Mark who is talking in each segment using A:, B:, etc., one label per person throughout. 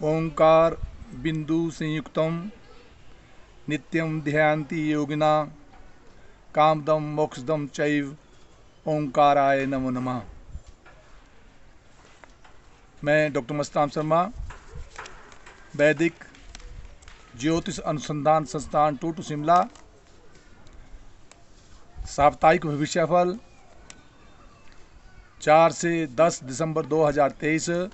A: ओंकार बिंदु संयुक्तम नित्यं ध्यान्ति योगिना कामदम मोक्षदम चैव ओंकाराय नमो नमः। मैं डॉक्टर मस्तान शर्मा, वैदिक ज्योतिष अनुसंधान संस्थान टूटू शिमला, साप्ताहिक भविष्यफल 4 से 10 दिसंबर 2023।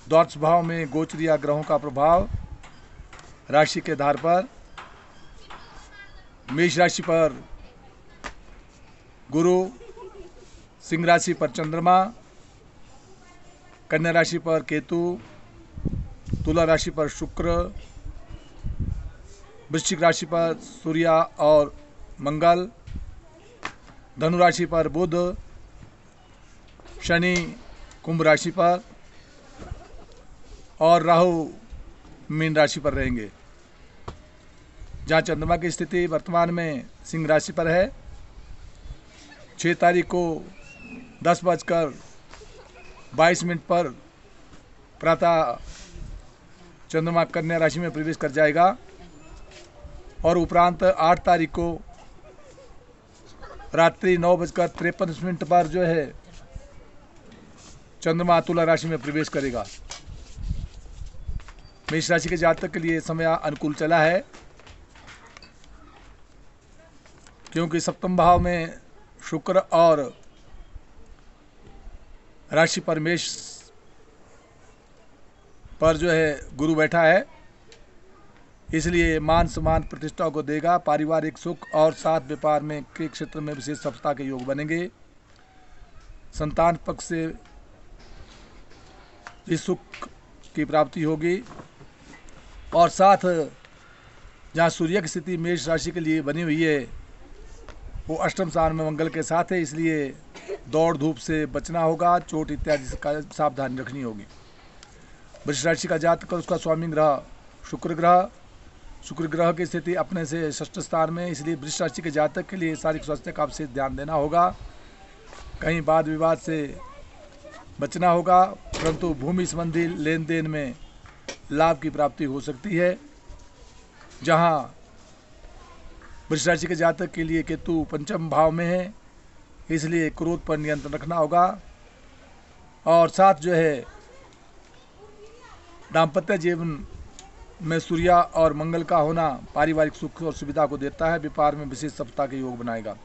A: द्वादश भाव में गोचरीय ग्रहों का प्रभाव राशि के आधार पर मेष राशि पर गुरु, सिंह राशि पर चंद्रमा, कन्या राशि पर केतु, तुला राशि पर शुक्र, वृश्चिक राशि पर सूर्य और मंगल, धनु राशि पर बुध, शनि कुंभ राशि पर और राहु मीन राशि पर रहेंगे। जहाँ चंद्रमा की स्थिति वर्तमान में सिंह राशि पर है। 6 तारीख को 10:22 पर प्रातः चंद्रमा कन्या राशि में प्रवेश कर जाएगा और उपरांत 8 तारीख को रात्रि 9:53 पर जो है चंद्रमा तुला राशि में प्रवेश करेगा। मेष राशि के जातक के लिए समय अनुकूल चला है, क्योंकि सप्तम भाव में शुक्र और राशि पर मेष पर जो है गुरु बैठा है, इसलिए मान सम्मान प्रतिष्ठा को देगा। पारिवारिक सुख और साथ व्यापार में के क्षेत्र में विशेष सफलता के योग बनेंगे। संतान पक्ष से भी सुख की प्राप्ति होगी और साथ जहाँ सूर्य की स्थिति मेष राशि के लिए बनी हुई है वो अष्टम स्थान में मंगल के साथ है, इसलिए दौड़ धूप से बचना होगा, चोट इत्यादि से सावधानी रखनी होगी। वृष राशि का जातक और उसका स्वामी ग्रह शुक्र ग्रह की स्थिति अपने से षष्ठ स्थान में, इसलिए वृष राशि के जातक के लिए शारीरिक स्वास्थ्य का विशेष ध्यान देना होगा। कहीं वाद विवाद से बचना होगा, परंतु भूमि संबंधी लेन देन में लाभ की प्राप्ति हो सकती है। जहां वृष राशि के जातक के लिए केतु पंचम भाव में है, इसलिए क्रोध पर नियंत्रण रखना होगा और साथ जो है दाम्पत्य जीवन में सूर्य और मंगल का होना पारिवारिक सुख और सुविधा को देता है। व्यापार में विशेष सफलता के योग बनाएगा।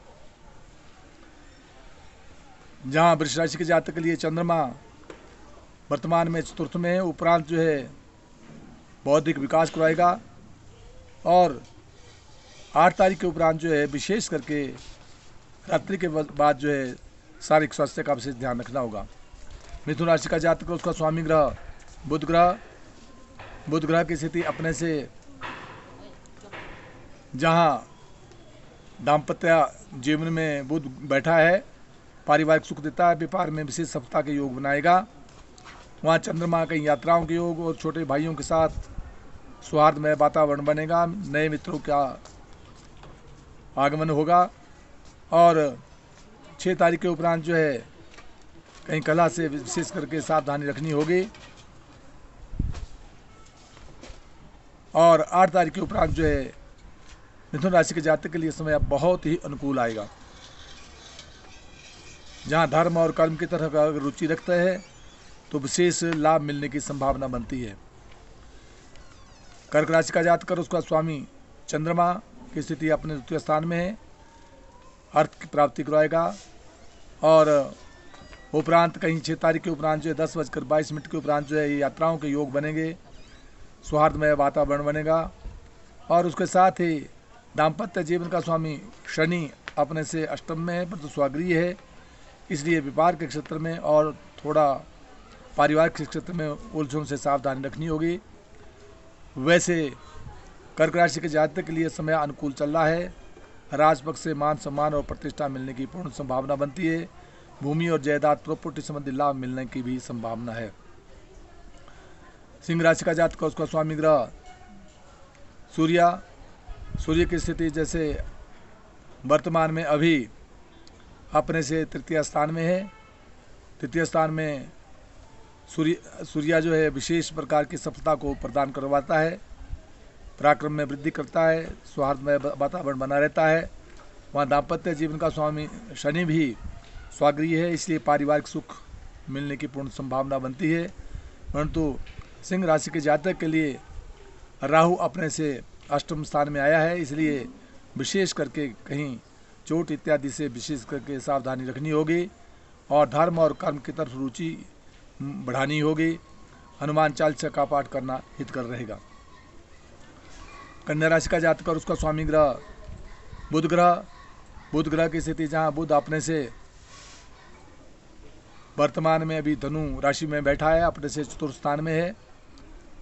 A: जहां वृष राशि के जातक के लिए चंद्रमा वर्तमान में चतुर्थ में है, उपरांत जो है बौद्धिक विकास कराएगा और 8 तारीख के उपरांत जो है विशेष करके रात्रि के बाद जो है शारीरिक स्वास्थ्य का विशेष ध्यान रखना होगा। मिथुन राशि का जातक उसका स्वामी ग्रह बुध ग्रह की स्थिति अपने से जहां दाम्पत्य जीवन में बुध बैठा है, पारिवारिक सुख देता है, व्यापार में विशेष सफलता के योग बनाएगा। वहाँ चंद्रमा कई यात्राओं के योग और छोटे भाइयों के साथ सौहार्दमय वातावरण बनेगा। नए मित्रों का आगमन होगा और 6 तारीख के उपरांत जो है कहीं कला से विशेष करके सावधानी रखनी होगी और 8 तारीख के उपरांत जो है मिथुन राशि के जातक के लिए समय बहुत ही अनुकूल आएगा। जहाँ धर्म और कर्म की तरफ अगर रुचि रखते हैं तो विशेष लाभ मिलने की संभावना बनती है। कर्क राशि का जातक उसका स्वामी चंद्रमा की स्थिति अपने द्वितीय स्थान में है, अर्थ की प्राप्ति कराएगा और उपरांत कहीं 6 तारीख के उपरांत जो है 10:22 के उपरांत जो है यात्राओं के योग बनेंगे, सौहार्दमय वातावरण बनेगा और उसके साथ ही दाम्पत्य जीवन का स्वामी शनि अपने से अष्टम में है, परंतु स्वागृह है, इसलिए व्यापार के क्षेत्र में और थोड़ा पारिवारिक के क्षेत्र में उलझनों से सावधानी रखनी होगी। वैसे कर्क राशि के जातक के लिए समय अनुकूल चल रहा है। राजपक्ष से मान सम्मान और प्रतिष्ठा मिलने की पूर्ण संभावना बनती है। भूमि और जायदाद प्रॉपर्टी संबंधी लाभ मिलने की भी संभावना है। सिंह राशि का जातक उसका स्वामी ग्रह सूर्य की स्थिति जैसे वर्तमान में अभी अपने से तृतीय स्थान में है। तृतीय स्थान में सूर्य जो है विशेष प्रकार की सफलता को प्रदान करवाता है, पराक्रम में वृद्धि करता है, सौहार्द में वातावरण बना रहता है। वहाँ दाम्पत्य जीवन का स्वामी शनि भी स्वागृह है, इसलिए पारिवारिक सुख मिलने की पूर्ण संभावना बनती है। परंतु सिंह राशि के जातक के लिए राहु अपने से अष्टम स्थान में आया है, इसलिए विशेष करके कहीं चोट इत्यादि से विशेष करके सावधानी रखनी होगी और धर्म और कर्म की तरफ रुचि बढ़ानी होगी। हनुमान चालीसा का पाठ करना हितकर रहेगा। कन्या राशि का जातक और उसका स्वामी ग्रह बुध ग्रह की स्थिति, जहाँ बुध अपने से वर्तमान में अभी धनु राशि में बैठा है, अपने से चतुर्थ स्थान में है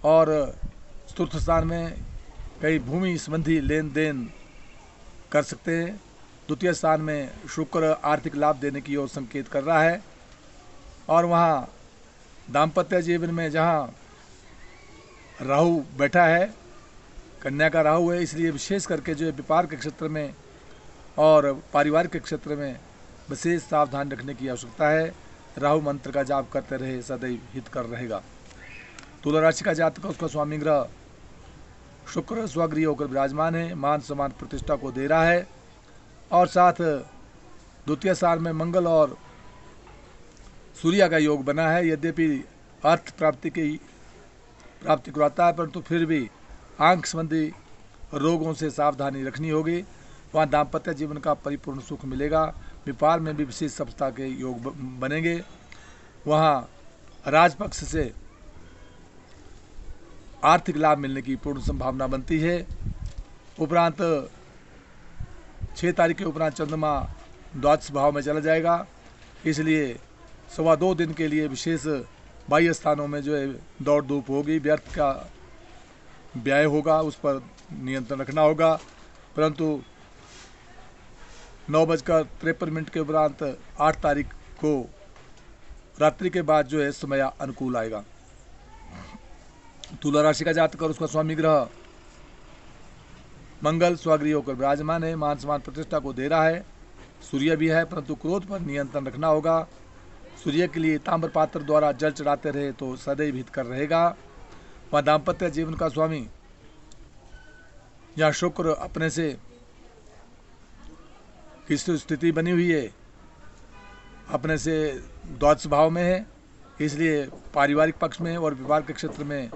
A: और चतुर्थ स्थान में कई भूमि संबंधी लेन देन कर सकते हैं। द्वितीय स्थान में शुक्र आर्थिक लाभ देने की ओर संकेत कर रहा है और वहाँ दाम्पत्य जीवन में जहाँ राहु बैठा है, कन्या का राहु है, इसलिए विशेष करके जो है व्यापार के क्षेत्र में और पारिवारिक के क्षेत्र में विशेष सावधान रखने की आवश्यकता है। राहु मंत्र का जाप करते रहे, सदैव हितकर रहेगा। तुला राशि का जातक उसका स्वामी ग्रह शुक्र स्वगृह होकर विराजमान है, मान सम्मान प्रतिष्ठा को दे रहा है और साथ द्वितीय स्थान में मंगल और सूर्य का योग बना है। यद्यपि अर्थ प्राप्ति करवाता है, परंतु फिर भी आंख संबंधी रोगों से सावधानी रखनी होगी। वहाँ दाम्पत्य जीवन का परिपूर्ण सुख मिलेगा, व्यापार में भी विशेष सफलता के योग बनेंगे। वहाँ राजपक्ष से आर्थिक लाभ मिलने की पूर्ण संभावना बनती है। उपरांत 6 तारीख के उपरांत चंद्रमा द्वादश भाव में चला जाएगा, इसलिए 2.25 दिन के लिए विशेष बाह्य स्थानों में जो है दौड़ धूप होगी, व्यर्थ का व्यय होगा, उस पर नियंत्रण रखना होगा। परंतु 9:53 के उपरांत 8 तारीख को रात्रि के बाद जो है समय अनुकूल आएगा। तुला राशि का जातक और उसका स्वामी ग्रह मंगल स्वगृह होकर विराजमान है, मान सम्मान प्रतिष्ठा को दे रहा है। सूर्य भी है, परंतु क्रोध पर नियंत्रण रखना होगा। सूर्य के लिए ताम्र पात्र द्वारा जल चढ़ाते रहे तो सदैव हितकर रहेगा। वह दाम्पत्य जीवन का स्वामी यहाँ शुक्र अपने से किस स्थिति बनी हुई है, अपने से द्वादश भाव में है, इसलिए पारिवारिक पक्ष में और व्यापार के क्षेत्र में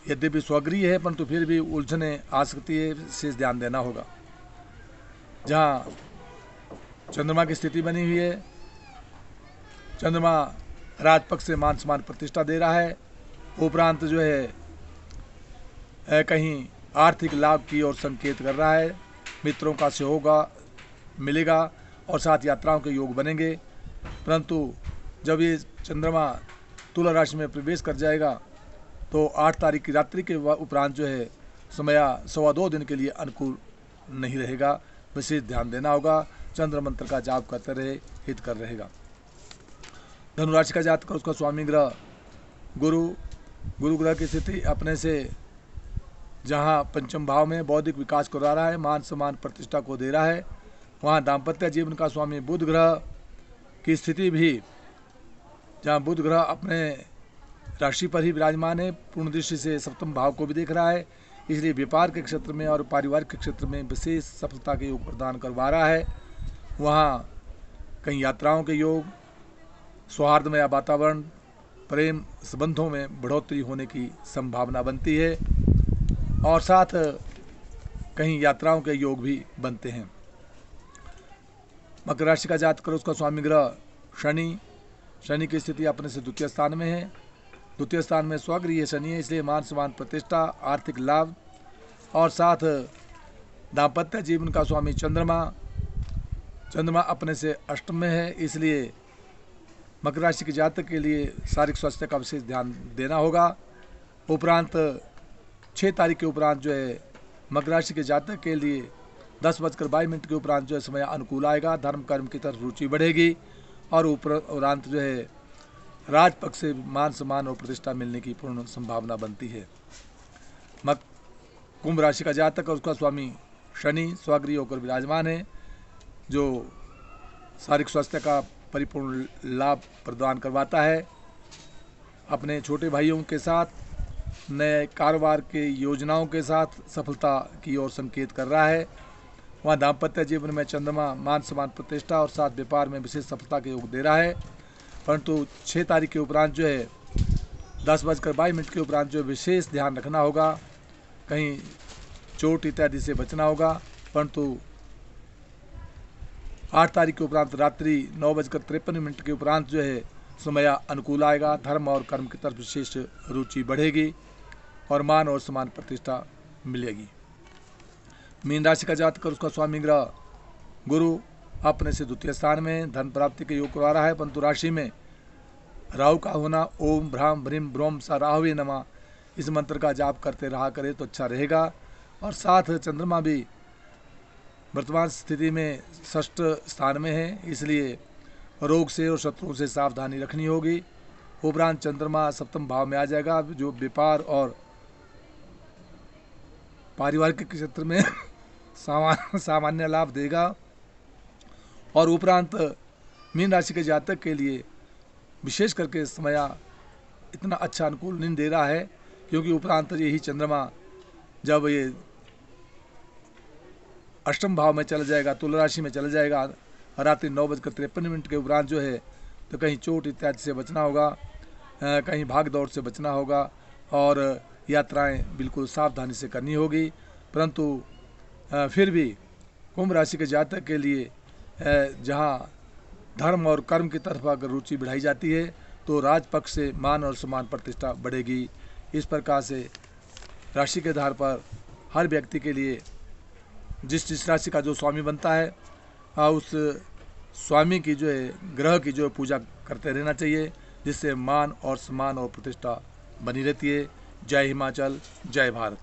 A: यद्यपि स्वगृह है, परंतु फिर भी उलझने आ सकती है, विशेष ध्यान देना होगा। जहाँ चंद्रमा की स्थिति बनी हुई है, चंद्रमा राजपक्ष से मान सम्मान प्रतिष्ठा दे रहा है। उपरांत जो है कहीं आर्थिक लाभ की ओर संकेत कर रहा है, मित्रों का सहयोग मिलेगा और साथ यात्राओं के योग बनेंगे। परंतु जब ये चंद्रमा तुला राशि में प्रवेश कर जाएगा तो 8 तारीख की रात्रि के उपरांत जो है समय 2.25 दिन के लिए अनुकूल नहीं रहेगा, विशेष ध्यान देना होगा। चंद्र मंत्र का जाप करते रहे, हित कर रहेगा। धनुराशि का जातक उसका स्वामी ग्रह गुरु ग्रह की स्थिति अपने से जहाँ पंचम भाव में बौद्धिक विकास करा रहा है, मान सम्मान प्रतिष्ठा को दे रहा है। वहाँ दाम्पत्य जीवन का स्वामी बुध ग्रह की स्थिति भी, जहाँ बुध ग्रह अपने राशि पर ही विराजमान है, पूर्ण दृष्टि से सप्तम भाव को भी देख रहा है, इसलिए व्यापार के क्षेत्र में और पारिवारिक के क्षेत्र में विशेष सफलता के योग प्रदान करवा रहा है। वहाँ कई यात्राओं के योग, सौहार्दमय वातावरण, प्रेम संबंधों में बढ़ोतरी होने की संभावना बनती है और साथ कहीं यात्राओं के योग भी बनते हैं। मकर राशि का जातक उसका स्वामी ग्रह शनि की स्थिति अपने से द्वितीय स्थान में है। द्वितीय स्थान में स्वगृह शनि है, इसलिए मान सम्मान प्रतिष्ठा, आर्थिक लाभ और साथ दाम्पत्य जीवन का स्वामी चंद्रमा अपने से अष्टम में है, इसलिए मकर राशि के जातक के लिए शारीरिक स्वास्थ्य का विशेष ध्यान देना होगा। उपरांत 6 तारीख के उपरांत जो है मकर राशि के जातक के लिए 10:22 के उपरांत जो है समय अनुकूल आएगा, धर्म कर्म की तरफ रुचि बढ़ेगी और उपरांत जो है राजपक्ष से मान सम्मान और प्रतिष्ठा मिलने की पूर्ण संभावना बनती है। कुंभ राशि का जातक और उसका स्वामी शनि स्वगृह होकर विराजमान है, जो शारीरिक स्वास्थ्य का परिपूर्ण लाभ प्रदान करवाता है। अपने छोटे भाइयों के साथ, नए कारोबार के योजनाओं के साथ सफलता की ओर संकेत कर रहा है। वहाँ दाम्पत्य जीवन में चंद्रमा मान सम्मान प्रतिष्ठा और साथ व्यापार में विशेष सफलता के योग दे रहा है। परंतु 6 तारीख के उपरांत जो है 10:22 के उपरांत जो विशेष ध्यान रखना होगा, कहीं चोट इत्यादि से बचना होगा। परंतु 8 तारीख के उपरांत रात्रि 9:53 के उपरांत जो है समय अनुकूल आएगा। धर्म और कर्म की तरफ विशेष रुचि बढ़ेगी और मान और सम्मान प्रतिष्ठा मिलेगी। मीन राशि का जातक और उसका स्वामी ग्रह गुरु अपने से द्वितीय स्थान में धन प्राप्ति के योग करवा रहा है। परंतु राशि में राहु का होना, ओम भ्राम भ्रीम ब्रोम सा राहुवे नमः, इस मंत्र का जाप करते रहा करे तो अच्छा रहेगा। और साथ चंद्रमा भी वर्तमान स्थिति में षष्ठ स्थान में है, इसलिए रोग से और शत्रुओं से सावधानी रखनी होगी। उपरांत चंद्रमा सप्तम भाव में आ जाएगा, जो व्यापार और पारिवारिक क्षेत्र में सामान्य लाभ देगा। और उपरांत मीन राशि के जातक के लिए विशेष करके समय इतना अच्छा अनुकूल नहीं दे रहा है, क्योंकि उपरांत यही चंद्रमा जब ये अष्टम भाव में चला जाएगा, तुला राशि में चला जाएगा, रात्रि 9:53 के उपरांत जो है तो कहीं चोट इत्यादि से बचना होगा, कहीं भाग दौड़ से बचना होगा और यात्राएं बिल्कुल सावधानी से करनी होगी। परंतु फिर भी कुंभ राशि के जातक के लिए जहां धर्म और कर्म की तरफ अगर रुचि बढ़ाई जाती है तो राजपक्ष से मान और सम्मान प्रतिष्ठा बढ़ेगी। इस प्रकार से राशि के आधार पर हर व्यक्ति के लिए जिस राशि का जो स्वामी बनता है उस स्वामी की जो है ग्रह की जो पूजा करते रहना चाहिए, जिससे मान और सम्मान और प्रतिष्ठा बनी रहती है। जय हिमाचल, जय भारत।